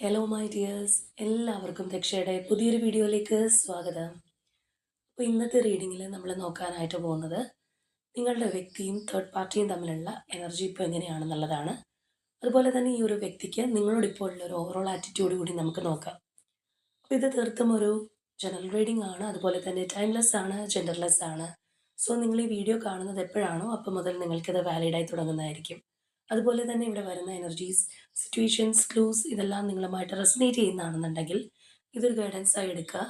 Hello my dears, എല്ലാവർക്കും ദക്ഷയുടെ പുതിയൊരു വീഡിയോയിലേക്ക് സ്വാഗതം. അപ്പോൾ ഇന്നത്തെ റീഡിങ്ങിൽ നമ്മൾ നോക്കാനായിട്ട് പോകുന്നത് നിങ്ങളുടെ വ്യക്തിയും തേർഡ് പാർട്ടിയും തമ്മിലുള്ള എനർജി ഇപ്പോൾ എങ്ങനെയാണെന്നുള്ളതാണ്. അതുപോലെ തന്നെ ഈ ഒരു വ്യക്തിക്ക് നിങ്ങളോടിപ്പോൾ ഉള്ള ഒരു ഓവറോൾ ആറ്റിറ്റ്യൂഡ് കൂടി നമുക്ക് നോക്കാം. അപ്പോൾ ഇത് തീർത്തും ഒരു ജനറൽ റീഡിംഗ് ആണ്, അതുപോലെ തന്നെ ടൈംലെസ് ആണ്, ജെൻഡർലെസ് ആണ്. സോ നിങ്ങൾ ഈ വീഡിയോ കാണുന്നത് എപ്പോഴാണോ അപ്പോൾ മുതൽ നിങ്ങൾക്കിത് വാലിഡായി തുടങ്ങുന്നതായിരിക്കും. അതുപോലെ തന്നെ ഇവിടെ വരുന്ന എനർജീസ്, സിറ്റുവേഷൻസ്, ക്ലൂസ് ഇതെല്ലാം നിങ്ങളുമായിട്ട് റെസനേറ്റ് ചെയ്യുന്നതാണെന്നുണ്ടെങ്കിൽ ഇതൊരു ഗൈഡൻസ് ആയി എടുക്കുക.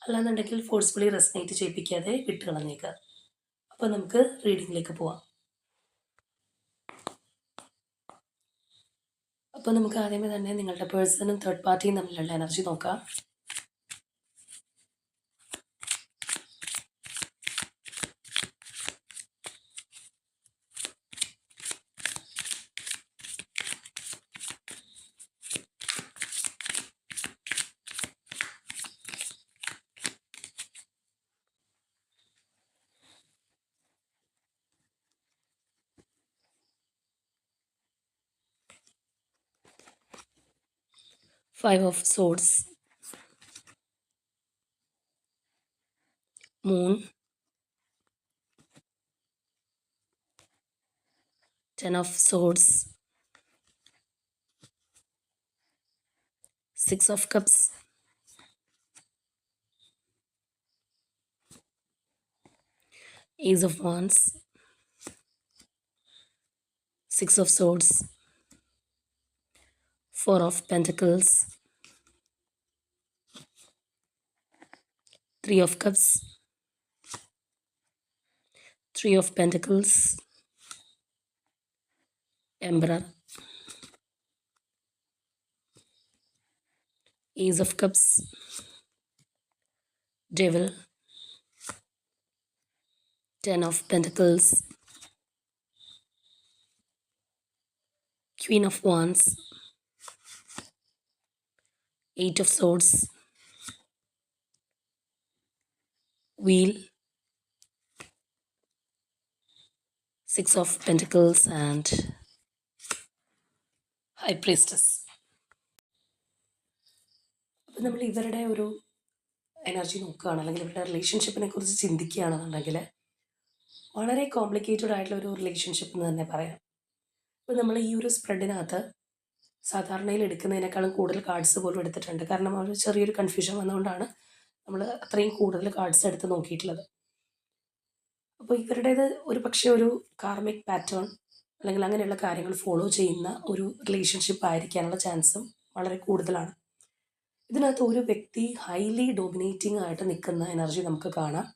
അല്ലാന്നുണ്ടെങ്കിൽ ഫോഴ്സ്ഫുള്ളി റെസനേറ്റ് ചെയ്യിപ്പിക്കാതെ വിട്ട് കളഞ്ഞേക്കുക. അപ്പോൾ നമുക്ക് റീഡിങ്ങിലേക്ക് പോവാം. അപ്പോൾ നമുക്ക് ആദ്യമേ തന്നെ നിങ്ങളുടെ പേഴ്സണും തേർഡ് പാർട്ടിയും തമ്മിലുള്ള എനർജി നോക്കാം. Five of Swords, Moon, Ten of Swords, Six of Cups, Ace of Wands, Six of Swords, Four of Pentacles, Three of Cups, Three of Pentacles, Emperor, Ace of Cups, Devil, Ten of Pentacles, Queen of Wands, Eight of Swords, Wheel, Six of Pentacles and High Priestess. അപ്പോൾ നമ്മൾ ഇവരുടെ ഒരു energy നോക്കുകയാണ്, അല്ലെങ്കിൽ ഇവരുടെ റിലേഷൻഷിപ്പിനെ കുറിച്ച് ചിന്തിക്കുകയാണെന്നുണ്ടെങ്കിൽ വളരെ complicated ആയിട്ടുള്ള ഒരു റിലേഷൻഷിപ്പ് എന്ന് തന്നെ പറയാം. അപ്പോൾ നമ്മൾ ഈ ഒരു സ്പ്രെഡിനകത്ത് സാധാരണയിൽ എടുക്കുന്നതിനേക്കാളും കൂടുതൽ കാർഡ്സ് പോലും എടുത്തിട്ടുണ്ട്. കാരണം ഒരു ചെറിയൊരു കൺഫ്യൂഷൻ വന്നുകൊണ്ടാണ് നമ്മൾ അത്രയും കൂടുതൽ കാർഡ്സ് എടുത്ത് നോക്കിയിട്ടുള്ളത്. അപ്പോൾ ഇവരുടേത് ഒരു പക്ഷേ ഒരു കാർമിക് പാറ്റേൺ അല്ലെങ്കിൽ അങ്ങനെയുള്ള കാര്യങ്ങൾ ഫോളോ ചെയ്യുന്ന ഒരു റിലേഷൻഷിപ്പ് ആയിരിക്കാനുള്ള ചാൻസും വളരെ കൂടുതലാണ്. ഇതിനകത്ത് ഒരു വ്യക്തി ഹൈലി ഡോമിനേറ്റിംഗ് ആയിട്ട് നിൽക്കുന്ന എനർജി നമുക്ക് കാണാം.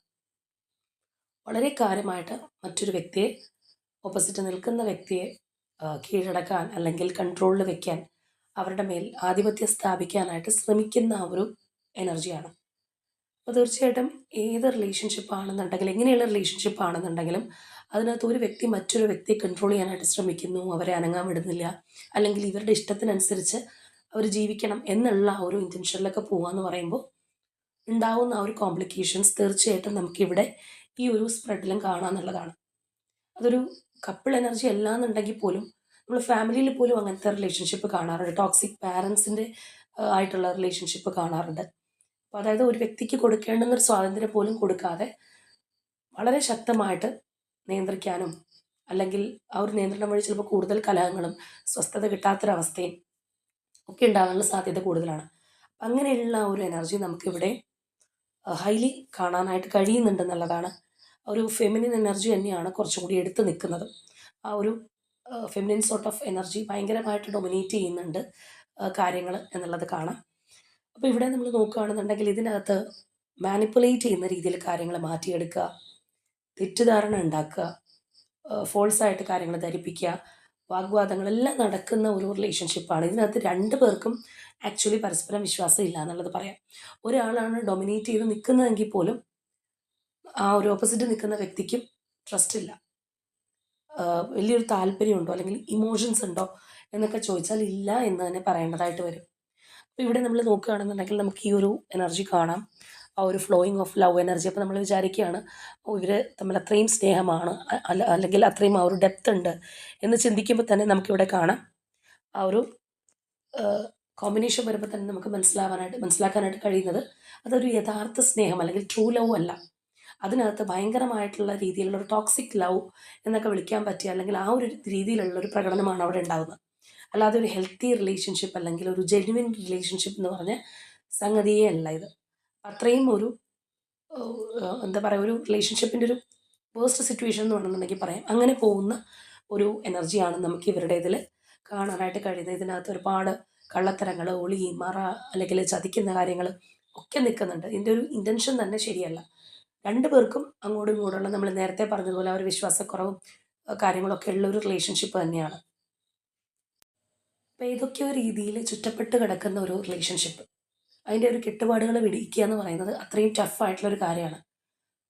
വളരെ കാര്യമായിട്ട് മറ്റൊരു വ്യക്തിയെ, ഓപ്പോസിറ്റ് നിൽക്കുന്ന വ്യക്തിയെ കീഴടക്കാൻ അല്ലെങ്കിൽ കൺട്രോളിൽ വെക്കാൻ, അവരുടെ മേൽ ആധിപത്യം സ്ഥാപിക്കാനായിട്ട് ശ്രമിക്കുന്ന ആ ഒരു എനർജിയാണ്. അപ്പോൾ തീർച്ചയായിട്ടും ഏത് റിലേഷൻഷിപ്പ് ആണെന്നുണ്ടെങ്കിലും, എങ്ങനെയുള്ള റിലേഷൻഷിപ്പ് ആണെന്നുണ്ടെങ്കിലും അതിനകത്ത് ഒരു വ്യക്തി മറ്റൊരു വ്യക്തിയെ കൺട്രോൾ ചെയ്യാനായിട്ട് ശ്രമിക്കുന്നു, അവരെ അനങ്ങാൻ വിടുന്നില്ല, അല്ലെങ്കിൽ ഇവരുടെ ഇഷ്ടത്തിനനുസരിച്ച് അവർ ജീവിക്കണം എന്നുള്ള ആ ഒരു ഇൻറ്റൻഷനിലൊക്കെ പോകാമെന്ന് പറയുമ്പോൾ ഉണ്ടാവുന്ന ആ ഒരു കോംപ്ലിക്കേഷൻസ് തീർച്ചയായിട്ടും നമുക്കിവിടെ ഈ ഒരു സ്പ്രെഡിലും കാണാമെന്നുള്ളതാണ്. അതൊരു കപ്പിൾ എനർജി അല്ല എന്നുണ്ടെങ്കിൽ പോലും നമ്മൾ ഫാമിലിയിൽ പോലും അങ്ങനത്തെ റിലേഷൻഷിപ്പ് കാണാറുണ്ട്. ടോക്സിക് പാരൻസിൻ്റെ ആയിട്ടുള്ള റിലേഷൻഷിപ്പ് കാണാറുണ്ട്. അപ്പോൾ അതായത് ഒരു വ്യക്തിക്ക് കൊടുക്കേണ്ടുന്നൊരു സ്വാതന്ത്ര്യം പോലും കൊടുക്കാതെ വളരെ ശക്തമായിട്ട് നിയന്ത്രിക്കാനും, അല്ലെങ്കിൽ ആ ഒരു നിയന്ത്രണം വഴി ചിലപ്പോൾ കൂടുതൽ കലഹങ്ങളും സ്വസ്ഥത കിട്ടാത്തൊരവസ്ഥയും ഒക്കെ ഉണ്ടാകാനുള്ള സാധ്യത കൂടുതലാണ്. അങ്ങനെയുള്ള ഒരു എനർജി നമുക്കിവിടെ ഹൈലി കാണാനായിട്ട് കഴിയുന്നുണ്ടെന്നുള്ളതാണ്. ഒരു ഫെമിനിൻ എനർജി തന്നെയാണ് കുറച്ചും കൂടി എടുത്ത് നിൽക്കുന്നത്. ആ ഒരു ഫെമിനിൻ സോർട്ട് ഓഫ് എനർജി ഭയങ്കരമായിട്ട് ഡൊമിനേറ്റ് ചെയ്യുന്നുണ്ട് കാര്യങ്ങൾ എന്നുള്ളത് കാണാം. അപ്പോൾ ഇവിടെ നമ്മൾ നോക്കുകയാണെന്നുണ്ടെങ്കിൽ ഇതിനകത്ത് മാനിപ്പുലേറ്റ് ചെയ്യുന്ന രീതിയിൽ കാര്യങ്ങൾ മാറ്റിയെടുക്കുക, തെറ്റിദ്ധാരണ ഉണ്ടാക്കുക, ഫോൾസായിട്ട് കാര്യങ്ങൾ ധരിപ്പിക്കുക, വാഗ്വാദങ്ങളെല്ലാം നടക്കുന്ന ഒരു റിലേഷൻഷിപ്പാണ്. ഇതിനകത്ത് രണ്ട് പേർക്കും ആക്ച്വലി പരസ്പരം വിശ്വാസം ഇല്ല എന്നുള്ളത് പറയാം. ഒരാളാണ് ഡൊമിനേറ്റ് ചെയ്ത് നിൽക്കുന്നതെങ്കിൽ പോലും ആ ഒരു ഓപ്പോസിറ്റ് നിൽക്കുന്ന വ്യക്തിക്കും ട്രസ്റ്റ് ഇല്ല. വലിയൊരു താല്പര്യമുണ്ടോ അല്ലെങ്കിൽ ഇമോഷൻസ് ഉണ്ടോ എന്നൊക്കെ ചോദിച്ചാൽ ഇല്ല എന്ന് തന്നെ പറയേണ്ടതായിട്ട് വരും. അപ്പോൾ ഇവിടെ നമ്മൾ നോക്കുകയാണെന്നുണ്ടെങ്കിൽ നമുക്ക് ഈ ഒരു എനർജി കാണാം, ആ ഒരു ഫ്ലോയിങ് ഓഫ് ലവ് എനർജി. അപ്പോൾ നമ്മൾ വിചാരിക്കുകയാണ് ഇവർ തമ്മിൽ അത്രയും സ്നേഹമാണ്, അല്ലെങ്കിൽ അത്രയും ആ ഒരു ഡെപ്ത് ഉണ്ട് എന്ന് ചിന്തിക്കുമ്പോൾ തന്നെ നമുക്കിവിടെ കാണാം ആ ഒരു കോമ്പിനേഷൻ വരുമ്പോൾ തന്നെ നമുക്ക് മനസ്സിലാക്കാനായിട്ട് കഴിയുന്നത് അതൊരു യഥാർത്ഥ സ്നേഹം അല്ലെങ്കിൽ ട്രൂ ലവ് അല്ല. അതിനകത്ത് ഭയങ്കരമായിട്ടുള്ള രീതിയിലുള്ള ഒരു ടോക്സിക് ലവ് എന്നൊക്കെ വിളിക്കാൻ പറ്റിയ അല്ലെങ്കിൽ ആ ഒരു രീതിയിലുള്ള ഒരു പ്രകടനമാണ് അവിടെ ഉണ്ടാകുന്നത്. അല്ലാതെ ഒരു ഹെൽത്തി റിലേഷൻഷിപ്പ് അല്ലെങ്കിൽ ഒരു ജെന്യുവിൻ റിലേഷൻഷിപ്പ് എന്ന് പറഞ്ഞ സംഗതിയേ അല്ല ഇത്. അത്രയും ഒരു എന്താ പറയുക, ഒരു റിലേഷൻഷിപ്പിൻ്റെ ഒരു വേഴ്സ്റ്റ് സിറ്റുവേഷൻ എന്ന് വേണമെന്നുണ്ടെങ്കിൽ പറയാം. അങ്ങനെ പോകുന്ന ഒരു എനർജിയാണ് നമുക്ക് ഇവരുടെ ഇതിൽ കാണാനായിട്ട് കഴിയുന്നത്. ഇതിനകത്ത് ഒരുപാട് കള്ളത്തരങ്ങൾ, ഒളി മറ അല്ലെങ്കിൽ ചതിക്കുന്ന കാര്യങ്ങൾ ഒക്കെ നിൽക്കുന്നുണ്ട്. ഇതിൻ്റെ ഒരു ഇൻറ്റൻഷൻ തന്നെ ശരിയല്ല. രണ്ടു പേർക്കും അങ്ങോട്ടും ഇങ്ങോട്ടുള്ള നമ്മൾ നേരത്തെ പറഞ്ഞതുപോലെ ആ ഒരു വിശ്വാസക്കുറവും കാര്യങ്ങളൊക്കെ ഉള്ള ഒരു റിലേഷൻഷിപ്പ് തന്നെയാണ്. അപ്പോൾ ഏതൊക്കെയോ രീതിയിൽ ചുറ്റപ്പെട്ട് കിടക്കുന്ന ഒരു റിലേഷൻഷിപ്പ്, അതിൻ്റെ ഒരു കെട്ടുപാടുകൾ വിടിയിക്കുക എന്ന് പറയുന്നത് അത്രയും ടഫായിട്ടുള്ളൊരു കാര്യമാണ്.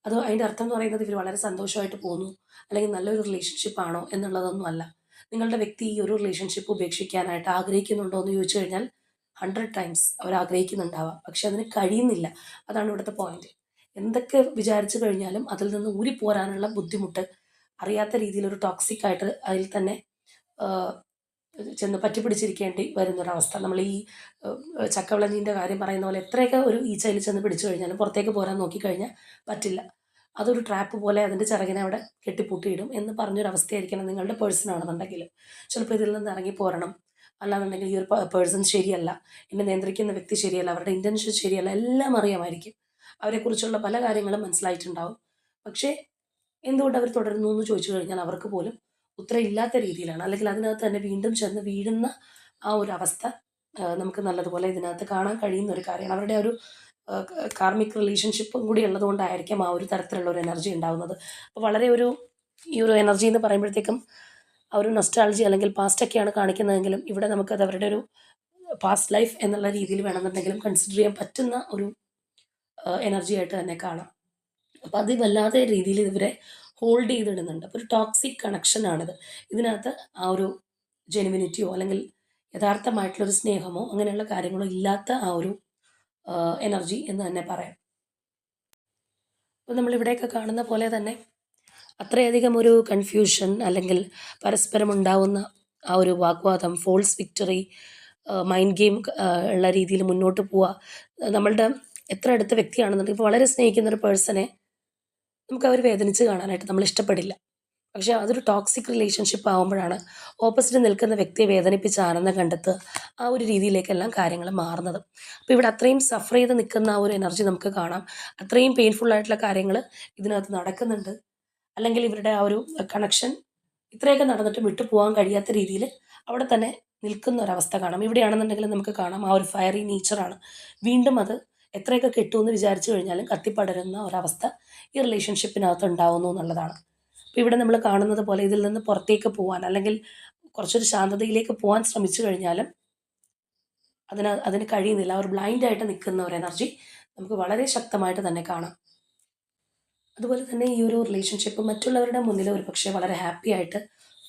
അത് അതിൻ്റെ അർത്ഥം എന്ന് പറയുന്നത് ഇവർ വളരെ സന്തോഷമായിട്ട് പോകുന്നു അല്ലെങ്കിൽ നല്ലൊരു റിലേഷൻഷിപ്പ് ആണോ എന്നുള്ളതൊന്നും അല്ല. നിങ്ങളുടെ വ്യക്തി ഈ ഒരു റിലേഷൻഷിപ്പ് ഉപേക്ഷിക്കാനായിട്ട് ആഗ്രഹിക്കുന്നുണ്ടോ എന്ന് ചോദിച്ചു കഴിഞ്ഞാൽ 100 ടൈംസ് അവർ ആഗ്രഹിക്കുന്നുണ്ടാവാം, പക്ഷെ അതിന് കഴിയുന്നില്ല. അതാണ് ഇവിടുത്തെ പോയിന്റ്. എന്തൊക്കെ വിചാരിച്ചു കഴിഞ്ഞാലും അതിൽ നിന്ന് ഊരിപ്പോരാനുള്ള ബുദ്ധിമുട്ട്, അറിയാത്ത രീതിയിലൊരു ടോക്സിക് ആയിട്ട് അതിൽ തന്നെ ചെന്ന് പറ്റിപ്പിടിച്ചിരിക്കേണ്ടി വരുന്നൊരവസ്ഥ. നമ്മൾ ഈ ചക്കവിളഞ്ഞീൻ്റെ കാര്യം പറയുന്ന പോലെ എത്രയൊക്കെ ഒരു ഈച്ചയിൽ ചെന്ന് പിടിച്ചു കഴിഞ്ഞാലും പുറത്തേക്ക് പോരാൻ നോക്കിക്കഴിഞ്ഞാൽ പറ്റില്ല. അതൊരു ട്രാപ്പ് പോലെ അതിൻ്റെ ചിറകിനെ അവിടെ കെട്ടിപ്പൂട്ടിയിടും എന്ന് പറഞ്ഞൊരവസ്ഥയായിരിക്കണം നിങ്ങളുടെ പേഴ്സൺ ആണെന്നുണ്ടെങ്കിൽ. ചിലപ്പോൾ ഇതിൽ നിന്ന് ഇറങ്ങി പോരണം, അല്ലാന്നുണ്ടെങ്കിൽ ഈ ഒരു പേഴ്സൺ ശരിയല്ല, എന്നെ നിയന്ത്രിക്കുന്ന വ്യക്തി ശരിയല്ല, അവരുടെ ഇൻറ്റൻഷൻ ശരിയല്ല, എല്ലാം അറിയാമായിരിക്കും. അവരെക്കുറിച്ചുള്ള പല കാര്യങ്ങളും മനസ്സിലായിട്ടുണ്ടാവും. പക്ഷേ എന്തുകൊണ്ട് അവർ തുടരുന്നു എന്ന് ചോദിച്ചു കഴിഞ്ഞാൽ അവർക്ക് പോലും ഉത്തരം ഇല്ലാത്ത രീതിയിലാണ്, അല്ലെങ്കിൽ അതിനകത്ത് തന്നെ വീണ്ടും ചെന്ന് വീഴുന്ന ആ ഒരു അവസ്ഥ നമുക്ക് നല്ലതുപോലെ ഇതിനകത്ത് കാണാൻ കഴിയുന്ന ഒരു കാര്യമാണ്. അവരുടെ ഒരു കാർമിക് റിലേഷൻഷിപ്പും കൂടി ഉള്ളതുകൊണ്ടായിരിക്കാം ആ ഒരു തരത്തിലുള്ള ഒരു എനർജി ഉണ്ടാകുന്നത്. അപ്പോൾ വളരെ ഒരു ഈ ഒരു എനർജി എന്ന് പറയുമ്പോഴത്തേക്കും ആ ഒരു നൊസ്റ്റാൾജി അല്ലെങ്കിൽ പാസ്റ്റൊക്കെയാണ് കാണിക്കുന്നതെങ്കിലും ഇവിടെ നമുക്കത് അവരുടെ ഒരു പാസ്റ്റ് ലൈഫ് എന്നുള്ള രീതിയിൽ വേണമെന്നുണ്ടെങ്കിലും കൺസിഡർ ചെയ്യാൻ പറ്റുന്ന ഒരു എനർജി ആയിട്ട് തന്നെ കാണാം. അപ്പോൾ അത് വല്ലാതെ രീതിയിൽ ഇവരെ ഹോൾഡ് ചെയ്തിടുന്നുണ്ട്. അപ്പോൾ ഒരു ടോക്സിക് കണക്ഷനാണിത്. ഇതിനകത്ത് ആ ഒരു ജെനുവിനിറ്റിയോ അല്ലെങ്കിൽ യഥാർത്ഥമായിട്ടുള്ളൊരു സ്നേഹമോ അങ്ങനെയുള്ള കാര്യങ്ങളോ ഇല്ലാത്ത ആ ഒരു എനർജി എന്ന് തന്നെ പറയാം. അപ്പോൾ നമ്മളിവിടെയൊക്കെ കാണുന്ന പോലെ തന്നെ അത്രയധികം ഒരു കൺഫ്യൂഷൻ അല്ലെങ്കിൽ പരസ്പരം ഉണ്ടാവുന്ന ആ ഒരു വാഗ്വാദം, ഫോൾസ് വിക്ടറി, മൈൻഡ് ഗെയിം ഉള്ള രീതിയിൽ മുന്നോട്ട് പോവുക. നമ്മളുടെ എത്ര അടുത്ത വ്യക്തിയാണെന്നുണ്ടെങ്കിൽ ഇപ്പോൾ വളരെ സ്നേഹിക്കുന്ന ഒരു പേഴ്സണെ നമുക്ക് അവർ വേദനിച്ച് കാണാനായിട്ട് നമ്മൾ ഇഷ്ടപ്പെടില്ല. പക്ഷേ അതൊരു ടോക്സിക് റിലേഷൻഷിപ്പ് ആകുമ്പോഴാണ് ഓപ്പോസിറ്റ് നിൽക്കുന്ന വ്യക്തിയെ വേദനിപ്പിച്ച് ആനന്ദം കണ്ടെത്തുക, ആ ഒരു രീതിയിലേക്കെല്ലാം കാര്യങ്ങൾ മാറുന്നത്. അപ്പോൾ ഇവിടെ അത്രയും സഫർ ചെയ്ത് നിൽക്കുന്ന ആ ഒരു എനർജി നമുക്ക് കാണാം. അത്രയും പെയിൻഫുൾ ആയിട്ടുള്ള കാര്യങ്ങൾ ഇതിനകത്ത് നടക്കുന്നുണ്ട്. അല്ലെങ്കിൽ ഇവരുടെ ആ ഒരു കണക്ഷൻ ഇത്രയൊക്കെ നടന്നിട്ടും വിട്ടു പോകാൻ കഴിയാത്ത രീതിയിൽ അവിടെ തന്നെ നിൽക്കുന്ന ഒരവസ്ഥ കാണാം. ഇവിടെയാണെന്നുണ്ടെങ്കിൽ നമുക്ക് കാണാം ആ ഒരു ഫയറി നേച്ചറാണ്. വീണ്ടും അത് എത്രയൊക്കെ കിട്ടുമെന്ന് വിചാരിച്ചു കഴിഞ്ഞാലും കത്തിപ്പടരുന്ന ഒരവസ്ഥ ഈ റിലേഷൻഷിപ്പിനകത്ത് ഉണ്ടാവുന്നു എന്നുള്ളതാണ്. അപ്പോൾ ഇവിടെ നമ്മൾ കാണുന്നത് പോലെ ഇതിൽ നിന്ന് പുറത്തേക്ക് പോകാൻ അല്ലെങ്കിൽ കുറച്ചൊരു ശാന്തതയിലേക്ക് പോകാൻ ശ്രമിച്ചു കഴിഞ്ഞാലും അതിന് കഴിയുന്നില്ല. ഒരു ബ്ലൈൻഡായിട്ട് നിൽക്കുന്ന ഒരു എനർജി നമുക്ക് വളരെ ശക്തമായിട്ട് തന്നെ കാണാം. അതുപോലെ തന്നെ ഈ ഒരു റിലേഷൻഷിപ്പ് മറ്റുള്ളവരുടെ മുന്നിൽ ഒരു പക്ഷേ വളരെ ഹാപ്പി ആയിട്ട്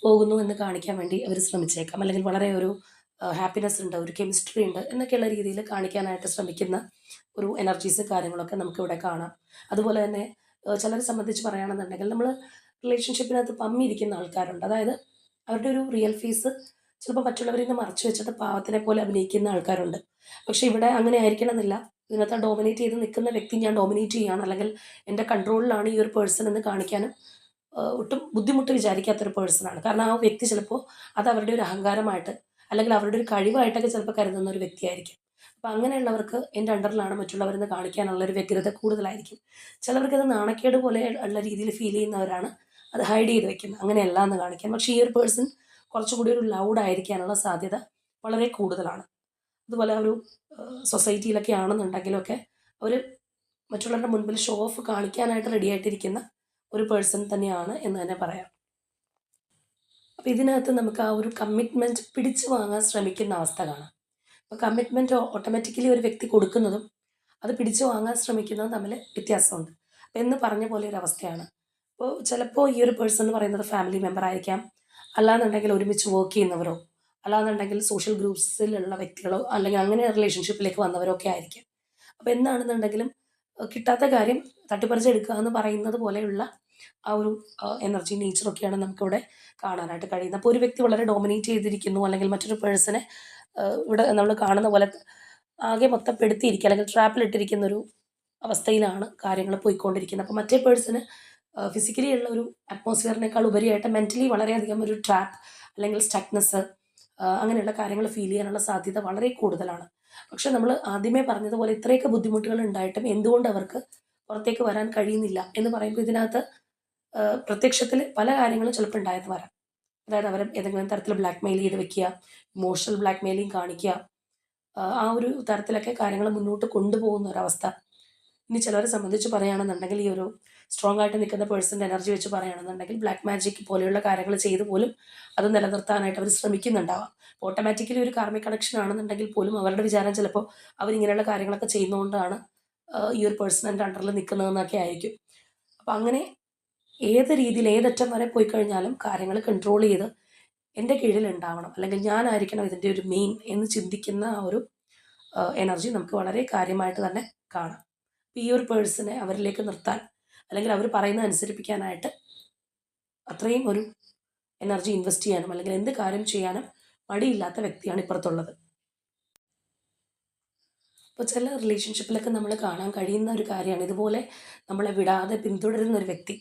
പോകുന്നു എന്ന് കാണിക്കാൻ വേണ്ടി അവർ ശ്രമിച്ചേക്കാം, അല്ലെങ്കിൽ വളരെ ഒരു ഹാപ്പിനെസ് ഉണ്ട്, ഒരു കെമിസ്ട്രി ഉണ്ട് എന്നൊക്കെയുള്ള രീതിയിൽ കാണിക്കാനായിട്ട് ശ്രമിക്കുന്ന ഒരു എനർജീസ് കാര്യങ്ങളൊക്കെ നമുക്കിവിടെ കാണാം. അതുപോലെ തന്നെ ചിലരെ സംബന്ധിച്ച് പറയുകയാണെന്നുണ്ടെങ്കിൽ നമ്മൾ റിലേഷൻഷിപ്പിനകത്ത് പമ്മിയിരിക്കുന്ന ആൾക്കാരുണ്ട്. അതായത് അവരുടെ ഒരു റിയൽ ഫേസ് ചിലപ്പോൾ മറ്റുള്ളവരിൽ നിന്ന് മറച്ചു വെച്ചിട്ട് പാവത്തിനെ പോലെ അഭിനയിക്കുന്ന ആൾക്കാരുണ്ട്. പക്ഷേ ഇവിടെ അങ്ങനെ ആയിരിക്കണം എന്നില്ല. ഇതിനകത്ത് ഡോമിനേറ്റ് ചെയ്ത് നിൽക്കുന്ന വ്യക്തി ഞാൻ ഡോമിനേറ്റ് ചെയ്യുകയാണ് അല്ലെങ്കിൽ എൻ്റെ കൺട്രോളിലാണ് ഈ ഒരു പേഴ്സൺ എന്ന് കാണിക്കാനും ഒട്ടും ബുദ്ധിമുട്ട് വിചാരിക്കാത്തൊരു പേഴ്സണാണ്. കാരണം ആ വ്യക്തി ചിലപ്പോൾ അത് അവരുടെ ഒരു അഹങ്കാരമായിട്ട് അല്ലെങ്കിൽ അവരുടെ ഒരു കഴിവായിട്ടൊക്കെ ചിലപ്പോൾ കരുതുന്ന ഒരു വ്യക്തിയായിരിക്കും. അപ്പോൾ അങ്ങനെയുള്ളവർക്ക് എൻ്റെ അണ്ടറിലാണ് മറ്റുള്ളവരെന്ന് കാണിക്കാനുള്ളൊരു വ്യഗ്രത കൂടുതലായിരിക്കും. ചിലവർക്കത് നാണക്കേട് പോലെ ഉള്ള രീതിയിൽ ഫീൽ ചെയ്യുന്നവരാണ് അത് ഹൈഡ് ചെയ്ത് വെക്കുന്നത്, അങ്ങനെയല്ല എന്ന് കാണിക്കാൻ. പക്ഷേ ഈ ഒരു പേഴ്സൺ കുറച്ചുകൂടി ഒരു ലൗഡ് ആയിരിക്കാനുള്ള സാധ്യത വളരെ കൂടുതലാണ്. അതുപോലെ ഒരു സൊസൈറ്റിയിലൊക്കെ ആണെന്നുണ്ടെങ്കിലൊക്കെ അവർ മറ്റുള്ളവരുടെ മുൻപിൽ ഷോ ഓഫ് കാണിക്കാനായിട്ട് റെഡി ആയിട്ടിരിക്കുന്ന ഒരു പേഴ്സൺ തന്നെയാണ് എന്ന് തന്നെ പറയാം. അപ്പോൾ ഇതിനകത്ത് നമുക്ക് ആ ഒരു കമ്മിറ്റ്മെൻറ്റ് പിടിച്ചു വാങ്ങാൻ ശ്രമിക്കുന്ന അവസ്ഥ കാണാം. അപ്പോൾ കമ്മിറ്റ്മെൻറ്റ് ഓട്ടോമാറ്റിക്കലി ഒരു വ്യക്തി കൊടുക്കുന്നതും അത് പിടിച്ചു വാങ്ങാൻ ശ്രമിക്കുന്നതും തമ്മിൽ വ്യത്യാസമുണ്ട്. അപ്പോൾ എന്ന് പറഞ്ഞ പോലെ ഒരു അവസ്ഥയാണ്. അപ്പോൾ ചിലപ്പോൾ ഈ ഒരു പേഴ്സൺ എന്ന് പറയുന്നത് ഫാമിലി മെമ്പർ ആയിരിക്കാം, അല്ലാന്നുണ്ടെങ്കിൽ ഒരുമിച്ച് വർക്ക് ചെയ്യുന്നവരോ, അല്ലാന്നുണ്ടെങ്കിൽ സോഷ്യൽ ഗ്രൂപ്പ്സിലുള്ള വ്യക്തികളോ, അല്ലെങ്കിൽ അങ്ങനെ റിലേഷൻഷിപ്പിലേക്ക് വന്നവരോ ഒക്കെ ആയിരിക്കും. അപ്പോൾ എന്താണെന്നുണ്ടെങ്കിലും കിട്ടാത്ത കാര്യം തട്ടിപ്പറിച്ചെടുക്കുക എന്ന് പറയുന്നത് പോലെയുള്ള ആ ഒരു എനർജി നേച്ചറൊക്കെയാണ് നമുക്കിവിടെ കാണാനായിട്ട് കഴിയുന്നത്. അപ്പോൾ ഒരു വ്യക്തി വളരെ ഡോമിനേറ്റ് ചെയ്തിരിക്കുന്നു അല്ലെങ്കിൽ മറ്റൊരു പേഴ്സണെ ഇവിടെ നമ്മൾ കാണുന്ന പോലെ ആകെ മൊത്തം പെടുത്തിയിരിക്കുക അല്ലെങ്കിൽ ട്രാപ്പിലിട്ടിരിക്കുന്നൊരു അവസ്ഥയിലാണ് കാര്യങ്ങൾ പോയിക്കൊണ്ടിരിക്കുന്നത്. അപ്പോൾ മറ്റേ പേഴ്സണ് ഫിസിക്കലി ഉള്ള ഒരു അറ്റ്മോസ്ഫിയറിനേക്കാൾ ഉപരിയായിട്ട് മെൻ്റലി വളരെയധികം ഒരു ട്രാപ്പ് അല്ലെങ്കിൽ സ്റ്റക്നെസ് അങ്ങനെയുള്ള കാര്യങ്ങൾ ഫീൽ ചെയ്യാനുള്ള സാധ്യത വളരെ കൂടുതലാണ്. പക്ഷെ നമ്മൾ ആദ്യമേ പറഞ്ഞതുപോലെ ഇത്രയൊക്കെ ബുദ്ധിമുട്ടുകൾ ഉണ്ടായിട്ടും എന്തുകൊണ്ട് അവർക്ക് പുറത്തേക്ക് വരാൻ കഴിയുന്നില്ല എന്ന് പറയുമ്പോൾ ഇതിനകത്ത് പ്രത്യക്ഷത്തിൽ പല കാര്യങ്ങളും ചിലപ്പോൾ ഉണ്ടായെന്ന് വരാം. അതായത് അവരെ ഏതെങ്കിലും തരത്തിൽ ബ്ലാക്ക് മെയിൽ ചെയ്ത് വെക്കുക, ഇമോഷണൽ ബ്ലാക്ക് മെയിലിങ് കാണിക്കുക, ആ ഒരു തരത്തിലൊക്കെ കാര്യങ്ങൾ മുന്നോട്ട് കൊണ്ടുപോകുന്ന ഒരവസ്ഥ. ഇനി ചിലരെ സംബന്ധിച്ച് പറയുകയാണെന്നുണ്ടെങ്കിൽ ഈ ഒരു സ്ട്രോങ് ആയിട്ട് നിൽക്കുന്ന പേഴ്സൻ്റെ എനർജി വെച്ച് പറയുകയാണെന്നുണ്ടെങ്കിൽ ബ്ലാക്ക് മാജിക് പോലെയുള്ള കാര്യങ്ങൾ ചെയ്ത് പോലും അത് നിലനിർത്താനായിട്ട് അവർ ശ്രമിക്കുന്നുണ്ടാവാം. ഓട്ടോമാറ്റിക്കലി ഒരു കാർമിക് കണക്ഷൻ ആണെന്നുണ്ടെങ്കിൽ പോലും അവരുടെ വിചാരം ചിലപ്പോൾ അവരിങ്ങനെയുള്ള കാര്യങ്ങളൊക്കെ ചെയ്യുന്നതുകൊണ്ടാണ് ഈ ഒരു പേഴ്സൺ എൻ്റെ അണ്ടറിൽ നിൽക്കുന്നതെന്നൊക്കെ ആയിരിക്കും. അപ്പം അങ്ങനെ ഏത് രീതിയിൽ ഏതറ്റം വരെ പോയി കഴിഞ്ഞാലും കാര്യങ്ങൾ കൺട്രോൾ ചെയ്ത് എൻ്റെ കീഴിൽ ഉണ്ടാവണം, അല്ലെങ്കിൽ ഞാനായിരിക്കണം ഇതിൻ്റെ ഒരു മെയിൻ എന്ന് ചിന്തിക്കുന്ന ആ ഒരു എനർജി നമുക്ക് വളരെ കാര്യമായിട്ട് തന്നെ കാണാം. ഈ ഒരു പേഴ്സണെ അവരിലേക്ക് നിർത്താൻ അല്ലെങ്കിൽ അവർ പറയുന്നത് അനുസരിപ്പിക്കാനായിട്ട് അത്രയും ഒരു എനർജി ഇൻവെസ്റ്റ് ചെയ്യാനും അല്ലെങ്കിൽ എന്ത് കാര്യം ചെയ്യാനും മടിയില്ലാത്ത വ്യക്തിയാണ് ഇപ്പുറത്തുള്ളത്. ഇപ്പോൾ ചില റിലേഷൻഷിപ്പിലൊക്കെ നമ്മൾ കാണാൻ കഴിയുന്ന ഒരു കാര്യമാണ് ഇതുപോലെ നമ്മളെ വിടാതെ പിന്തുടരുന്ന ഒരു വ്യക്തി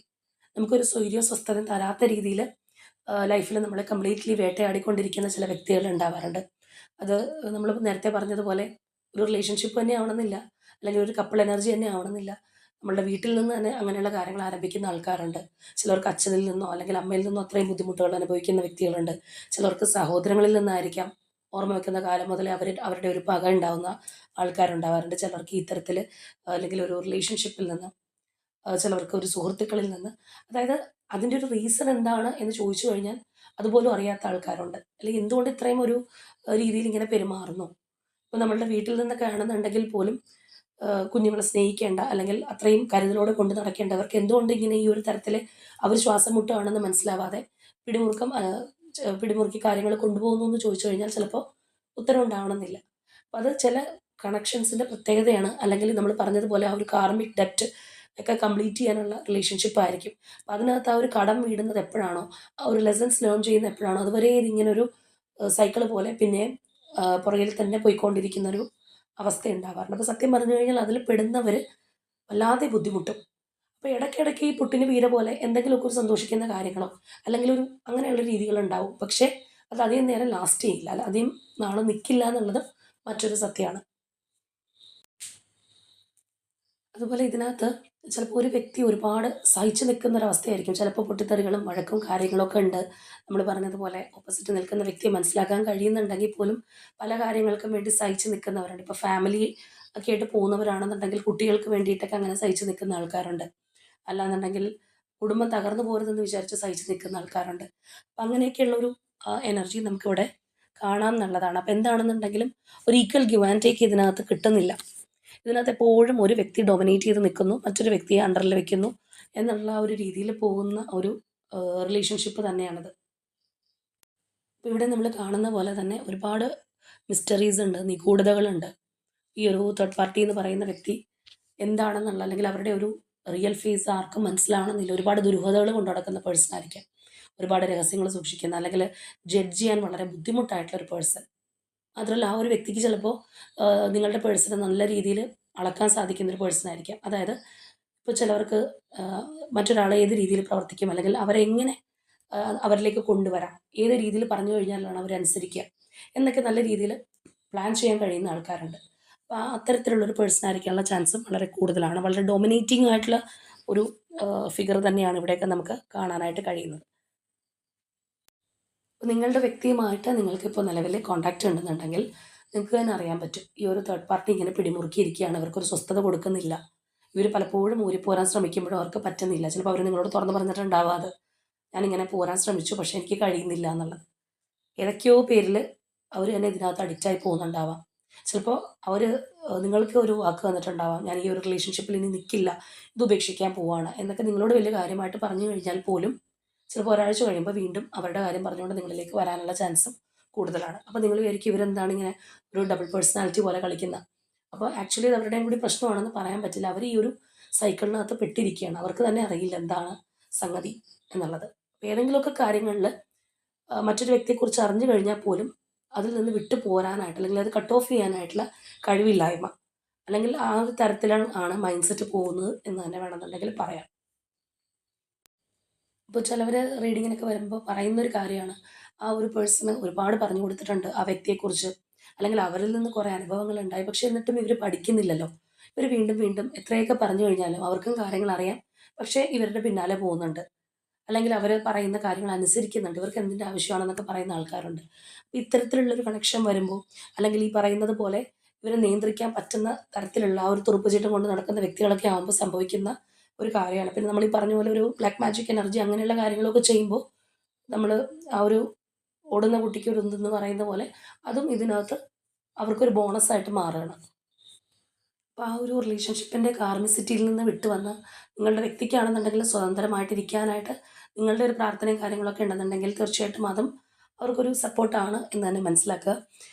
നമുക്കൊരു സ്വൈര്യ സ്വസ്ഥത തരാത്ത രീതിയിൽ ലൈഫിൽ നമ്മളെ കംപ്ലീറ്റ്ലി വേട്ടയാടിക്കൊണ്ടിരിക്കുന്ന ചില വ്യക്തികൾ ഉണ്ടാവാറുണ്ട്. അത് നമ്മൾ നേരത്തെ പറഞ്ഞതുപോലെ ഒരു റിലേഷൻഷിപ്പ് തന്നെ ആവണമെന്നില്ല, അല്ലെങ്കിൽ ഒരു കപ്പിൾ എനർജി തന്നെ ആവണമെന്നില്ല. നമ്മളുടെ വീട്ടിൽ നിന്ന് തന്നെ അങ്ങനെയുള്ള കാര്യങ്ങൾ ആരംഭിക്കുന്ന ആൾക്കാരുണ്ട്. ചിലർക്ക് അച്ഛനിൽ നിന്നോ അല്ലെങ്കിൽ അമ്മയിൽ നിന്നോ അത്രയും ബുദ്ധിമുട്ടുകൾ അനുഭവിക്കുന്ന വ്യക്തികളുണ്ട്. ചിലർക്ക് സഹോദരങ്ങളിൽ നിന്നായിരിക്കാം ഓർമ്മ വെക്കുന്ന കാലം മുതലേ അവരുടെ ഒരു പക ഉണ്ടാവുന്ന ആൾക്കാരുണ്ടാവാറുണ്ട്. ചിലർക്ക് ഇത്തരത്തിൽ അല്ലെങ്കിൽ ഒരു റിലേഷൻഷിപ്പിൽ നിന്ന്, ചിലർക്ക് ഒരു സുഹൃത്തുക്കളിൽ നിന്ന്, അതായത് അതിൻ്റെ ഒരു റീസൺ എന്താണ് എന്ന് ചോദിച്ചു കഴിഞ്ഞാൽ അതുപോലും അറിയാത്ത ആൾക്കാരുണ്ട്. അല്ലെങ്കിൽ എന്തുകൊണ്ട് ഇത്രയും ഒരു രീതിയിൽ ഇങ്ങനെ പെരുമാറുന്നു. ഇപ്പോൾ നമ്മളുടെ വീട്ടിൽ നിന്നൊക്കെ ആണെന്നുണ്ടെങ്കിൽ പോലും കുഞ്ഞുങ്ങളെ സ്നേഹിക്കേണ്ട അല്ലെങ്കിൽ അത്രയും കരുതലോടെ കൊണ്ട് നടക്കേണ്ടവർക്ക് എന്തുകൊണ്ട് ഇങ്ങനെ ഈ ഒരു തരത്തിൽ അവർ ശ്വാസം മുട്ടുകയാണെന്ന് മനസ്സിലാവാതെ പിടിമുറുക്കി കാര്യങ്ങൾ കൊണ്ടുപോകുന്നു എന്ന് ചോദിച്ചു കഴിഞ്ഞാൽ ചിലപ്പോൾ ഉത്തരം ഉണ്ടാവണമെന്നില്ല. അപ്പോൾ അത് ചില കണക്ഷൻസിൻ്റെ പ്രത്യേകതയാണ്. അല്ലെങ്കിൽ നമ്മൾ പറഞ്ഞതുപോലെ ആ ഒരു കാർമിക് ഡെപ്റ്റ് ഒക്കെ കംപ്ലീറ്റ് ചെയ്യാനുള്ള റിലേഷൻഷിപ്പ് ആയിരിക്കും. അപ്പോൾ അതിനകത്ത് ആ ഒരു കടം വീടുന്നത് എപ്പോഴാണോ, ആ ഒരു ലെസൺസ് ലേൺ ചെയ്യുന്നത് എപ്പോഴാണോ, അതുവരെ ഇതിങ്ങനെ ഒരു സൈക്കിൾ പോലെ പിന്നെ പുറകിൽ തന്നെ പോയിക്കൊണ്ടിരിക്കുന്നൊരു അവസ്ഥ ഉണ്ടാവാറുണ്ട്. അപ്പോൾ സത്യം പറഞ്ഞു കഴിഞ്ഞാൽ അതിൽ പെടുന്നവർ വല്ലാതെ ബുദ്ധിമുട്ടും. അപ്പോൾ ഇടയ്ക്കിടയ്ക്ക് ഈ പുട്ടിന് വീര പോലെ എന്തെങ്കിലുമൊക്കെ ഒരു സന്തോഷിക്കുന്ന കാര്യങ്ങളോ അല്ലെങ്കിൽ ഒരു അങ്ങനെയുള്ള രീതികളുണ്ടാവും. പക്ഷേ അത് അധികം നേരം ലാസ്റ്റ് ചെയ്യില്ല, അല്ല അധികം നാളെ നിൽക്കില്ല എന്നുള്ളത് മറ്റൊരു സത്യമാണ്. അതുപോലെ ഇതിനകത്ത് ചിലപ്പോൾ ഒരു വ്യക്തി ഒരുപാട് സഹിച്ചു നിൽക്കുന്ന ഒരവസ്ഥയായിരിക്കും. ചിലപ്പോൾ പൊട്ടിത്തെറികളും വഴക്കും കാര്യങ്ങളൊക്കെ ഉണ്ട്. നമ്മൾ പറഞ്ഞതുപോലെ ഓപ്പോസിറ്റ് നിൽക്കുന്ന വ്യക്തിയെ മനസ്സിലാക്കാൻ കഴിയുന്നുണ്ടെങ്കിൽ പോലും പല കാര്യങ്ങൾക്കും വേണ്ടി സഹിച്ചു നിൽക്കുന്നവരുണ്ട്. ഇപ്പോൾ ഫാമിലി ഒക്കെ ആയിട്ട് പോകുന്നവരാണെന്നുണ്ടെങ്കിൽ കുട്ടികൾക്ക് വേണ്ടിയിട്ടൊക്കെ അങ്ങനെ സഹിച്ചു നിൽക്കുന്ന ആൾക്കാരുണ്ട്. അല്ലാന്നുണ്ടെങ്കിൽ കുടുംബം തകർന്നു പോരുതെന്ന് വിചാരിച്ച് സഹിച്ചു നിൽക്കുന്ന ആൾക്കാരുണ്ട്. അപ്പം അങ്ങനെയൊക്കെയുള്ളൊരു എനർജി നമുക്കിവിടെ കാണാം എന്നുള്ളതാണ്. അപ്പോൾ എന്താണെന്നുണ്ടെങ്കിലും ഒരു ഈക്വൽ ഗിവ് ആൻഡ് ടേക്ക് ഇതിനകത്ത് കിട്ടുന്നില്ല. ഇതിനകത്ത് എപ്പോഴും ഒരു വ്യക്തി ഡൊമിനേറ്റ് ചെയ്ത് നിൽക്കുന്നു, മറ്റൊരു വ്യക്തിയെ അണ്ടറിൽ വെക്കുന്നു എന്നുള്ള ഒരു രീതിയിൽ പോകുന്ന ഒരു റിലേഷൻഷിപ്പ് തന്നെയാണിത്. അപ്പോൾ ഇവിടെ നമ്മൾ കാണുന്ന പോലെ തന്നെ ഒരുപാട് മിസ്റ്ററീസ് ഉണ്ട്, നിഗൂഢതകളുണ്ട്. ഈ ഒരു തേർഡ് പാർട്ടി എന്ന് പറയുന്ന വ്യക്തി എന്താണെന്നുള്ള അല്ലെങ്കിൽ അവരുടെ ഒരു റിയൽ ഫേസ് ആർക്കും മനസ്സിലാവണമെന്നില്ല. ഒരുപാട് ദുരൂഹതകൾ കൊണ്ട് നടക്കുന്ന പേഴ്സൺ ആയിരിക്കാം. ഒരുപാട് രഹസ്യങ്ങൾ സൂക്ഷിക്കുന്ന അല്ലെങ്കിൽ ജഡ്ജ് ചെയ്യാൻ വളരെ ബുദ്ധിമുട്ടായിട്ടുള്ള ഒരു പേഴ്സൺ. മാത്രമല്ല ആ ഒരു വ്യക്തിക്ക് ചിലപ്പോൾ നിങ്ങളുടെ പേഴ്സണെ നല്ല രീതിയിൽ അളക്കാൻ സാധിക്കുന്ന ഒരു പേഴ്സൺ ആയിരിക്കാം. അതായത് ഇപ്പോൾ ചിലവർക്ക് മറ്റൊരാളെ ഏത് രീതിയിൽ പ്രവർത്തിക്കും അല്ലെങ്കിൽ അവരെ എങ്ങനെ അവരിലേക്ക് കൊണ്ടുവരാം, ഏത് രീതിയിൽ പറഞ്ഞു കഴിഞ്ഞാലാണ് അവരനുസരിക്കുക എന്നൊക്കെ നല്ല രീതിയിൽ പ്ലാൻ ചെയ്യാൻ കഴിയുന്ന ആൾക്കാരുണ്ട്. അപ്പോൾ അത്തരത്തിലുള്ളൊരു പേഴ്സൺ ആയിരിക്കാനുള്ള ചാൻസും വളരെ കൂടുതലാണ്. വളരെ ഡോമിനേറ്റിംഗ് ആയിട്ടുള്ള ഒരു ഫിഗർ തന്നെയാണ് ഇവിടെയൊക്കെ നമുക്ക് കാണാനായിട്ട് കഴിയുന്നത്. അപ്പോൾ നിങ്ങളുടെ വ്യക്തിയുമായിട്ട് നിങ്ങൾക്കിപ്പോൾ നിലവിൽ കോൺടാക്റ്റ് ഉണ്ടെന്നുണ്ടെങ്കിൽ നിങ്ങൾക്ക് തന്നെ അറിയാൻ പറ്റും ഈ ഒരു തേർഡ് പാർട്ടി ഇങ്ങനെ പിടിമുറുക്കിയിരിക്കുകയാണ്, അവർക്കൊരു സ്വസ്ഥത കൊടുക്കുന്നില്ല. ഇവർ പലപ്പോഴും ഊരിപ്പോരാൻ ശ്രമിക്കുമ്പോഴും അവർക്ക് പറ്റുന്നില്ല. ചിലപ്പോൾ അവർ നിങ്ങളോട് തുറന്ന് പറഞ്ഞിട്ടുണ്ടാവാതെ ഞാനിങ്ങനെ പോരാൻ ശ്രമിച്ചു പക്ഷേ എനിക്ക് കഴിയുന്നില്ല എന്നുള്ളത്. ഏതൊക്കെയോ പേരിൽ അവർ തന്നെ ഇതിനകത്ത് അഡിക്റ്റായി പോകുന്നുണ്ടാവാം. ചിലപ്പോൾ അവർ നിങ്ങൾക്ക് ഒരു വാക്ക് തന്നിട്ടുണ്ടാവാം, ഞാൻ ഈ ഒരു റിലേഷൻഷിപ്പിൽ ഇനി നിൽക്കില്ല, ഇത് ഉപേക്ഷിക്കാൻ പോവാണ് എന്നൊക്കെ നിങ്ങളോട് വലിയ കാര്യമായിട്ട് പറഞ്ഞു കഴിഞ്ഞാൽ പോലും ചിലപ്പോൾ ഒരാഴ്ച കഴിയുമ്പോൾ വീണ്ടും അവരുടെ കാര്യം പറഞ്ഞുകൊണ്ട് നിങ്ങളിലേക്ക് വരാനുള്ള ചാൻസും കൂടുതലാണ്. അപ്പോൾ നിങ്ങൾ വിചാരിക്കും ഇവരെന്താണ് ഇങ്ങനെ ഒരു ഡബിൾ പേഴ്സണാലിറ്റി പോലെ കളിക്കുന്ന. അപ്പോൾ ആക്ച്വലി ഇത് അവരുടെയും കൂടി പ്രശ്നമാണെന്ന് പറയാൻ പറ്റില്ല. അവർ ഈ ഒരു സൈക്കിളിനകത്ത് പെട്ടിരിക്കുകയാണ്. അവർക്ക് തന്നെ അറിയില്ല എന്താണ് സംഗതി എന്നുള്ളത്. അപ്പോൾ ഏതെങ്കിലുമൊക്കെ കാര്യങ്ങളിൽ മറ്റൊരു വ്യക്തിയെക്കുറിച്ച് അറിഞ്ഞു കഴിഞ്ഞാൽ പോലും അതിൽ നിന്ന് വിട്ടു പോരാനായിട്ട് അല്ലെങ്കിൽ അത് കട്ട് ഓഫ് ചെയ്യാനായിട്ടുള്ള കഴിവില്ലായ്മ, അല്ലെങ്കിൽ ആ ഒരു തരത്തിലാണ് മൈൻഡ് സെറ്റ് പോകുന്നത് എന്ന് തന്നെ വേണമെന്നുണ്ടെങ്കിൽ പറയാം. ഇപ്പോൾ ചിലവർ റീഡിങ്ങിനൊക്കെ വരുമ്പോൾ പറയുന്നൊരു കാര്യമാണ്, ആ ഒരു പേഴ്സണ് ഒരുപാട് പറഞ്ഞു കൊടുത്തിട്ടുണ്ട് ആ വ്യക്തിയെക്കുറിച്ച്, അല്ലെങ്കിൽ അവരിൽ നിന്ന് കുറേ അനുഭവങ്ങൾ ഉണ്ടായി, പക്ഷെ എന്നിട്ടും ഇവർ പഠിക്കുന്നില്ലല്ലോ. ഇവർ വീണ്ടും വീണ്ടും എത്രയൊക്കെ പറഞ്ഞു കഴിഞ്ഞാലും അവർക്കും കാര്യങ്ങൾ അറിയാം, പക്ഷേ ഇവരുടെ പിന്നാലെ പോകുന്നുണ്ട്, അല്ലെങ്കിൽ അവർ പറയുന്ന കാര്യങ്ങൾ അനുസരിക്കുന്നുണ്ട്, ഇവർക്ക് എന്തിൻ്റെ ആവശ്യമാണെന്നൊക്കെ പറയുന്ന ആൾക്കാരുണ്ട്. അപ്പോൾ ഇത്തരത്തിലുള്ളൊരു കണക്ഷൻ വരുമ്പോൾ, അല്ലെങ്കിൽ ഈ പറയുന്നത് പോലെ ഇവരെ നിയന്ത്രിക്കാൻ പറ്റുന്ന തരത്തിലുള്ള ആ ഒരു തുറുപ്പുചീട്ടം കൊണ്ട് നടക്കുന്ന വ്യക്തികളൊക്കെ ആകുമ്പോൾ സംഭവിക്കുന്ന ഒരു കാര്യമാണ്. പിന്നെ നമ്മൾ ഈ പറഞ്ഞ പോലെ ഒരു ബ്ലാക്ക് മാജിക് എനർജി അങ്ങനെയുള്ള കാര്യങ്ങളൊക്കെ ചെയ്യുമ്പോൾ നമ്മൾ ആ ഒരു ഓടുന്ന കുട്ടിക്ക് ഒരു എന്തെന്ന് പറയുന്ന പോലെ അതും ഇതിനകത്ത് അവർക്കൊരു ബോണസായിട്ട് മാറുകയാണ്. അപ്പോൾ ആ ഒരു റിലേഷൻഷിപ്പിൻ്റെ കാർമിസിറ്റിയിൽ നിന്ന് വിട്ട് വന്ന് നിങ്ങളുടെ വ്യക്തിക്കാണെന്നുണ്ടെങ്കിൽ സ്വതന്ത്രമായിട്ടിരിക്കാനായിട്ട് നിങ്ങളുടെ ഒരു പ്രാർത്ഥനയും കാര്യങ്ങളൊക്കെ ഉണ്ടെന്നുണ്ടെങ്കിൽ തീർച്ചയായിട്ടും അതും അവർക്കൊരു സപ്പോർട്ടാണ് എന്ന് തന്നെ മനസ്സിലാക്കുക.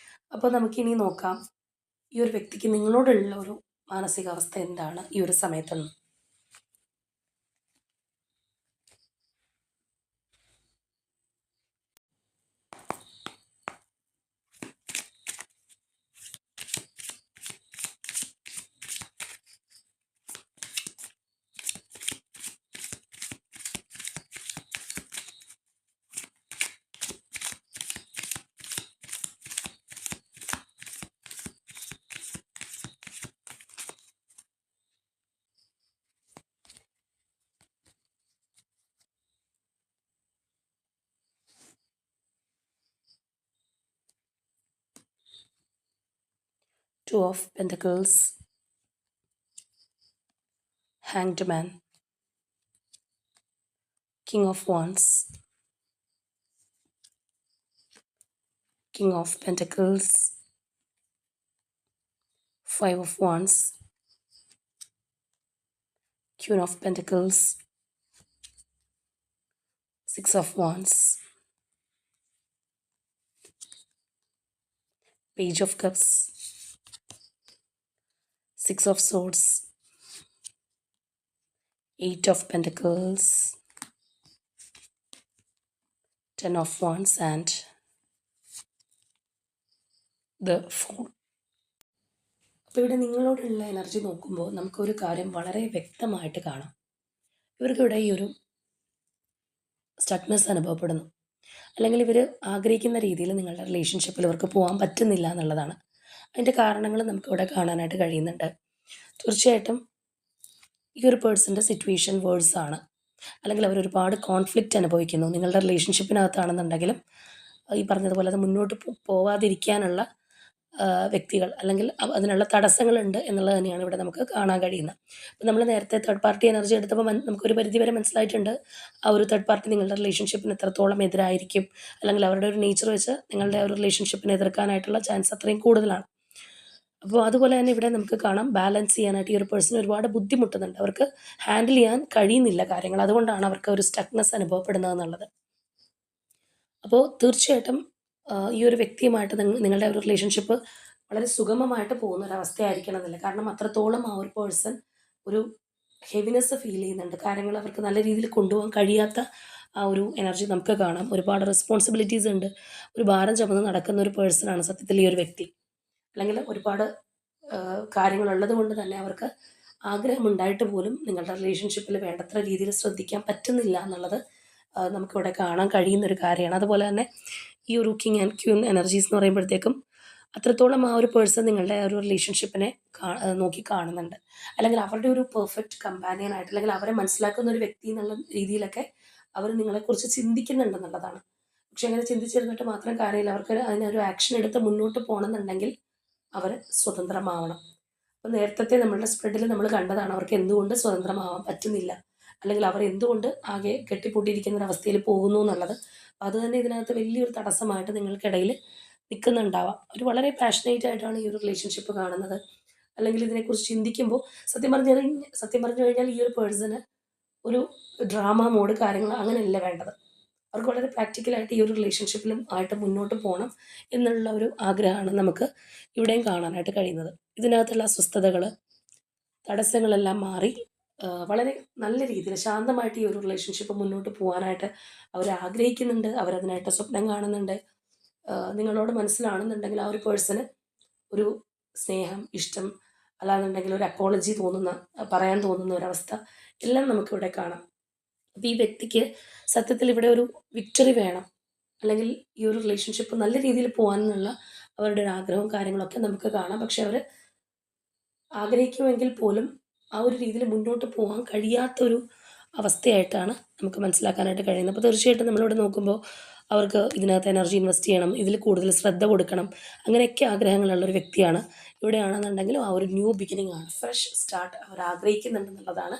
അപ്പോൾ നമുക്കിനി നോക്കാം, ഈ ഒരു വ്യക്തിക്ക് നിങ്ങളോടുള്ള ഒരു മാനസികാവസ്ഥ എന്താണ് ഈ ഒരു സമയത്തെന്ന്. 2 of Pentacles, Hanged Man, King of Wands, King of Pentacles, 5 of Wands, Queen of Pentacles, 6 of Wands, Page of Cups, 6 of Swords, 8 of Pentacles, 10 of Wands and the Fool. അപ്പോൾ ഇവിടെ നിങ്ങളോടുള്ള എനർജി നോക്കുമ്പോൾ നമുക്കൊരു കാര്യം വളരെ വ്യക്തമായിട്ട് കാണാം. ഇവർക്കിവിടെ ഈ ഒരു സ്റ്റക്നെസ് അനുഭവപ്പെടുന്നു, അല്ലെങ്കിൽ ഇവർ ആഗ്രഹിക്കുന്ന രീതിയിൽ നിങ്ങളുടെ റിലേഷൻഷിപ്പിൽ ഇവർക്ക് പോകാൻ പറ്റുന്നില്ല എന്നുള്ളതാണ്. അതിൻ്റെ കാരണങ്ങൾ നമുക്കിവിടെ കാണാനായിട്ട് കഴിയുന്നുണ്ട്. തീർച്ചയായിട്ടും ഈ ഒരു പേഴ്സൻ്റെ സിറ്റുവേഷൻ വേഴ്സ് ആണ്, അല്ലെങ്കിൽ അവർ ഒരുപാട് കോൺഫ്ലിക്റ്റ് അനുഭവിക്കുന്നു. നിങ്ങളുടെ റിലേഷൻഷിപ്പിനകത്താണെന്നുണ്ടെങ്കിലും ഈ പറഞ്ഞതുപോലെ അത് മുന്നോട്ട് പോവാതിരിക്കാനുള്ള വ്യക്തികൾ, അല്ലെങ്കിൽ അതിനുള്ള തടസ്സങ്ങളുണ്ട് എന്നുള്ളത് തന്നെയാണ് ഇവിടെ നമുക്ക് കാണാൻ കഴിയുന്നത്. അപ്പോൾ നമ്മൾ നേരത്തെ തേർഡ് പാർട്ടി എനർജി എടുത്തപ്പോൾ നമുക്കൊരു പരിധി വരെ മനസ്സിലായിട്ടുണ്ട് ആ ഒരു തേർഡ് പാർട്ടി നിങ്ങളുടെ റിലേഷൻഷിപ്പിന് എത്രത്തോളം എതിരായിരിക്കും, അല്ലെങ്കിൽ അവരുടെ ഒരു നേച്ചർ വെച്ച് നിങ്ങളുടെ ഒരു റിലേഷൻഷിപ്പിനെ എതിർക്കാനായിട്ടുള്ള ചാൻസ് അത്രയും കൂടുതലാണ്. അപ്പോൾ അതുപോലെ തന്നെ ഇവിടെ നമുക്ക് കാണാം, ബാലൻസ് ചെയ്യാനായിട്ട് ഈ ഒരു പേഴ്സൺ ഒരുപാട് ബുദ്ധിമുട്ടുന്നുണ്ട്, അവർക്ക് ഹാൻഡിൽ ചെയ്യാൻ കഴിയുന്നില്ല കാര്യങ്ങൾ, അതുകൊണ്ടാണ് അവർക്ക് ഒരു സ്റ്റക്നെസ് അനുഭവപ്പെടുന്നത് എന്നുള്ളത്. അപ്പോൾ തീർച്ചയായിട്ടും ഈ ഒരു വ്യക്തിയുമായിട്ട് നിങ്ങളുടെ ഒരു റിലേഷൻഷിപ്പ് വളരെ സുഗമമായിട്ട് പോകുന്ന ഒരവസ്ഥയായിരിക്കണം എന്നില്ല. കാരണം അത്രത്തോളം ആ ഒരു പേഴ്സൺ ഒരു ഹെവിനെസ് ഫീൽ ചെയ്യുന്നുണ്ട്, കാര്യങ്ങൾ അവർക്ക് നല്ല രീതിയിൽ കൊണ്ടുപോകാൻ കഴിയാത്ത ആ ഒരു എനർജി നമുക്ക് കാണാം. ഒരുപാട് റെസ്പോൺസിബിലിറ്റീസ് ഉണ്ട്, ഒരു ഭാരം ചുമന്ന് നടക്കുന്ന ഒരു പേഴ്സണാണ് സത്യത്തിൽ ഈ ഒരു വ്യക്തി. അല്ലെങ്കിൽ ഒരുപാട് കാര്യങ്ങളുള്ളത് കൊണ്ട് തന്നെ അവർക്ക് ആഗ്രഹമുണ്ടായിട്ട് പോലും നിങ്ങളുടെ റിലേഷൻഷിപ്പിൽ വേണ്ടത്ര രീതിയിൽ ശ്രദ്ധിക്കാൻ പറ്റുന്നില്ല എന്നുള്ളത് നമുക്കിവിടെ കാണാൻ കഴിയുന്നൊരു കാര്യമാണ്. അതുപോലെ തന്നെ ഈ ഒരു കിങ് ആൻഡ് ക്യൂൻ എനർജീസ് എന്ന് പറയുമ്പോഴത്തേക്കും അത്രത്തോളം ആ ഒരു പേഴ്സൺ നിങ്ങളുടെ ഒരു റിലേഷൻഷിപ്പിനെ നോക്കി കാണുന്നുണ്ട്, അല്ലെങ്കിൽ അവരുടെ ഒരു പെർഫെക്റ്റ് കമ്പാനിയനായിട്ട്, അല്ലെങ്കിൽ അവരെ മനസ്സിലാക്കുന്ന ഒരു വ്യക്തി എന്നുള്ള രീതിയിലൊക്കെ അവർ നിങ്ങളെക്കുറിച്ച് ചിന്തിക്കുന്നുണ്ടെന്നുള്ളതാണ്. പക്ഷെ അങ്ങനെ ചിന്തിച്ചിരുന്നിട്ട് മാത്രം കാര്യമില്ല, അവർക്ക് അതിനൊരു ആക്ഷൻ എടുത്ത് മുന്നോട്ട് പോകണമെന്നുണ്ടെങ്കിൽ അവർ സ്വതന്ത്രമാവണം. അപ്പോൾ നേരത്തെ നമ്മളുടെ സ്പ്രെഡിൽ നമ്മൾ കണ്ടതാണ് അവർക്ക് എന്തുകൊണ്ട് സ്വതന്ത്രമാവാൻ പറ്റുന്നില്ല, അല്ലെങ്കിൽ അവർ എന്തുകൊണ്ട് ആകെ കെട്ടിപ്പൂട്ടിയിരിക്കുന്ന ഒരവസ്ഥയിൽ പോകുന്നു എന്നുള്ളത്. അപ്പോൾ അത് തന്നെ ഇതിനകത്ത് വലിയൊരു തടസ്സമായിട്ട് നിങ്ങൾക്കിടയിൽ നിൽക്കുന്നുണ്ടാവാം. അവർ വളരെ പാഷനേറ്റ് ആയിട്ടാണ് ഈ ഒരു റിലേഷൻഷിപ്പ് കാണുന്നത്, അല്ലെങ്കിൽ ഇതിനെക്കുറിച്ച് ചിന്തിക്കുമ്പോൾ സത്യം പറഞ്ഞു കഴിഞ്ഞാൽ ഈ ഒരു പേഴ്സണ് ഒരു ഡ്രാമ മോഡ് കാര്യങ്ങൾ അങ്ങനെയല്ല വേണ്ടത്. അവർക്ക് വളരെ പ്രാക്ടിക്കലായിട്ട് ഈ ഒരു റിലേഷൻഷിപ്പിലും ആയിട്ട് മുന്നോട്ട് പോകണം എന്നുള്ള ഒരു ആഗ്രഹമാണ് നമുക്ക് ഇവിടെയും കാണാനായിട്ട് കഴിയുന്നത്. ഇതിനകത്തുള്ള അസ്വസ്ഥതകൾ, തടസ്സങ്ങളെല്ലാം മാറി വളരെ നല്ല രീതിയിൽ ശാന്തമായിട്ട് ഈ ഒരു റിലേഷൻഷിപ്പ് മുന്നോട്ട് പോകാനായിട്ട് അവർ ആഗ്രഹിക്കുന്നുണ്ട്, അവരതിനായിട്ട് സ്വപ്നം കാണുന്നുണ്ട്. നിങ്ങളോട് മനസ്സിലാണെന്നുണ്ടെങ്കിൽ ആ ഒരു പേഴ്സണ് ഒരു സ്നേഹം, ഇഷ്ടം, അല്ലാന്നുണ്ടെങ്കിൽ ഒരു അപ്പോളജി തോന്നുന്ന, പറയാൻ തോന്നുന്ന ഒരവസ്ഥ എല്ലാം നമുക്കിവിടെ കാണാം. അപ്പോൾ ഈ വ്യക്തിക്ക് സത്യത്തിൽ ഇവിടെ ഒരു വിക്ടറി വേണം, അല്ലെങ്കിൽ ഈ ഒരു റിലേഷൻഷിപ്പ് നല്ല രീതിയിൽ പോകാനുള്ള അവരുടെ ഒരു ആഗ്രഹവും കാര്യങ്ങളൊക്കെ നമുക്ക് കാണാം. പക്ഷെ അവർ ആഗ്രഹിക്കുമെങ്കിൽ പോലും ആ ഒരു രീതിയിൽ മുന്നോട്ട് പോകാൻ കഴിയാത്തൊരു അവസ്ഥയായിട്ടാണ് നമുക്ക് മനസ്സിലാക്കാനായിട്ട് കഴിയുന്നത്. അപ്പോൾ തീർച്ചയായിട്ടും നമ്മളിവിടെ നോക്കുമ്പോൾ അവർക്ക് ഇതിനകത്ത് എനർജി ഇൻവെസ്റ്റ് ചെയ്യണം, ഇതിൽ കൂടുതൽ ശ്രദ്ധ കൊടുക്കണം, അങ്ങനെയൊക്കെ ആഗ്രഹങ്ങളുള്ള ഒരു വ്യക്തിയാണ്. ഇവിടെയാണെന്നുണ്ടെങ്കിലും ആ ഒരു ന്യൂ ബിഗിനിങ് ആണ്, ഫ്രഷ് സ്റ്റാർട്ട് അവർ ആഗ്രഹിക്കുന്നുണ്ടെന്നുള്ളതാണ്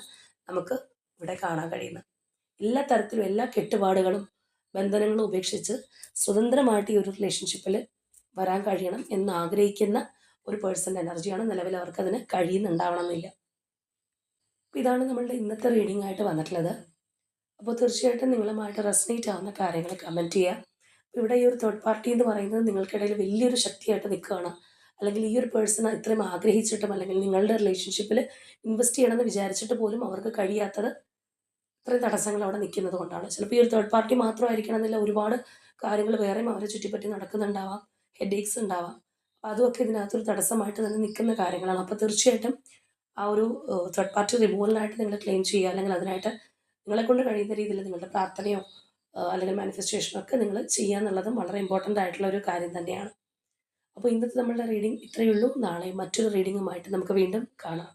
നമുക്ക് ഇവിടെ കാണാൻ കഴിയുന്നത്. എല്ലാ തരത്തിലും എല്ലാ കെട്ടുപാടുകളും ബന്ധനങ്ങളും ഉപേക്ഷിച്ച് സ്വതന്ത്രമായിട്ട് ഈ ഒരു റിലേഷൻഷിപ്പിൽ വരാൻ കഴിയണം എന്ന് ആഗ്രഹിക്കുന്ന ഒരു പേഴ്സൻ്റെ എനർജിയാണ്. നിലവിൽ അവർക്കതിന് കഴിയുന്നുണ്ടാവണമെന്നില്ല. അപ്പോൾ ഇതാണ് നമ്മളുടെ ഇന്നത്തെ റീഡിംഗ് ആയിട്ട് വന്നിട്ടുള്ളത്. അപ്പോൾ തീർച്ചയായിട്ടും നിങ്ങളുമായിട്ട് റെസനേറ്റ് ആവുന്ന കാര്യങ്ങൾ കമൻറ്റ് ചെയ്യുക. അപ്പോൾ ഇവിടെ ഈ ഒരു തേർഡ് പാർട്ടി എന്ന് പറയുന്നത് നിങ്ങൾക്കിടയിൽ വലിയൊരു ശക്തിയായിട്ട് നിൽക്കുകയാണ്. അല്ലെങ്കിൽ ഈ ഒരു പേഴ്സൺ ഇത്രയും ആഗ്രഹിച്ചിട്ടും, അല്ലെങ്കിൽ നിങ്ങളുടെ റിലേഷൻഷിപ്പിൽ ഇൻവെസ്റ്റ് ചെയ്യണമെന്ന് വിചാരിച്ചിട്ട് പോലും അവർക്ക് കഴിയാത്തത് ഇത്രയും തടസ്സങ്ങൾ അവിടെ നിൽക്കുന്നത് കൊണ്ടാണ്. ചിലപ്പോൾ ഈ ഒരു തേർഡ് പാർട്ടി മാത്രമായിരിക്കണം എന്നില്ല, ഒരുപാട് കാര്യങ്ങൾ വേറെയും അവരെ ചുറ്റിപ്പറ്റി നടക്കുന്നുണ്ടാവാം, ഹെഡേക്സ് ഉണ്ടാവാം. അപ്പോൾ അതുമൊക്കെ ഇതിനകത്തൊരു തടസ്സമായിട്ട് തന്നെ നിൽക്കുന്ന കാര്യങ്ങളാണ്. അപ്പോൾ തീർച്ചയായിട്ടും ആ ഒരു തേർഡ് പാർട്ടി റിമൂവലിനായിട്ട് നിങ്ങൾ ക്ലെയിം ചെയ്യുക, അല്ലെങ്കിൽ അതിനായിട്ട് നിങ്ങളെക്കൊണ്ട് കഴിയുന്ന രീതിയിൽ നിങ്ങളുടെ പ്രാർത്ഥനയോ അല്ലെങ്കിൽ മാനിഫെസ്റ്റേഷനോ ഒക്കെ നിങ്ങൾ ചെയ്യുക എന്നുള്ളതും വളരെ ഇമ്പോർട്ടൻ്റ് ആയിട്ടുള്ള ഒരു കാര്യം തന്നെയാണ്. അപ്പോൾ ഇന്നത്തെ നമ്മളുടെ റീഡിംഗ് ഇത്രയേ ഉള്ളൂ. നാളെ മറ്റൊരു റീഡിങ്ങുമായിട്ട് നമുക്ക് വീണ്ടും കാണാം.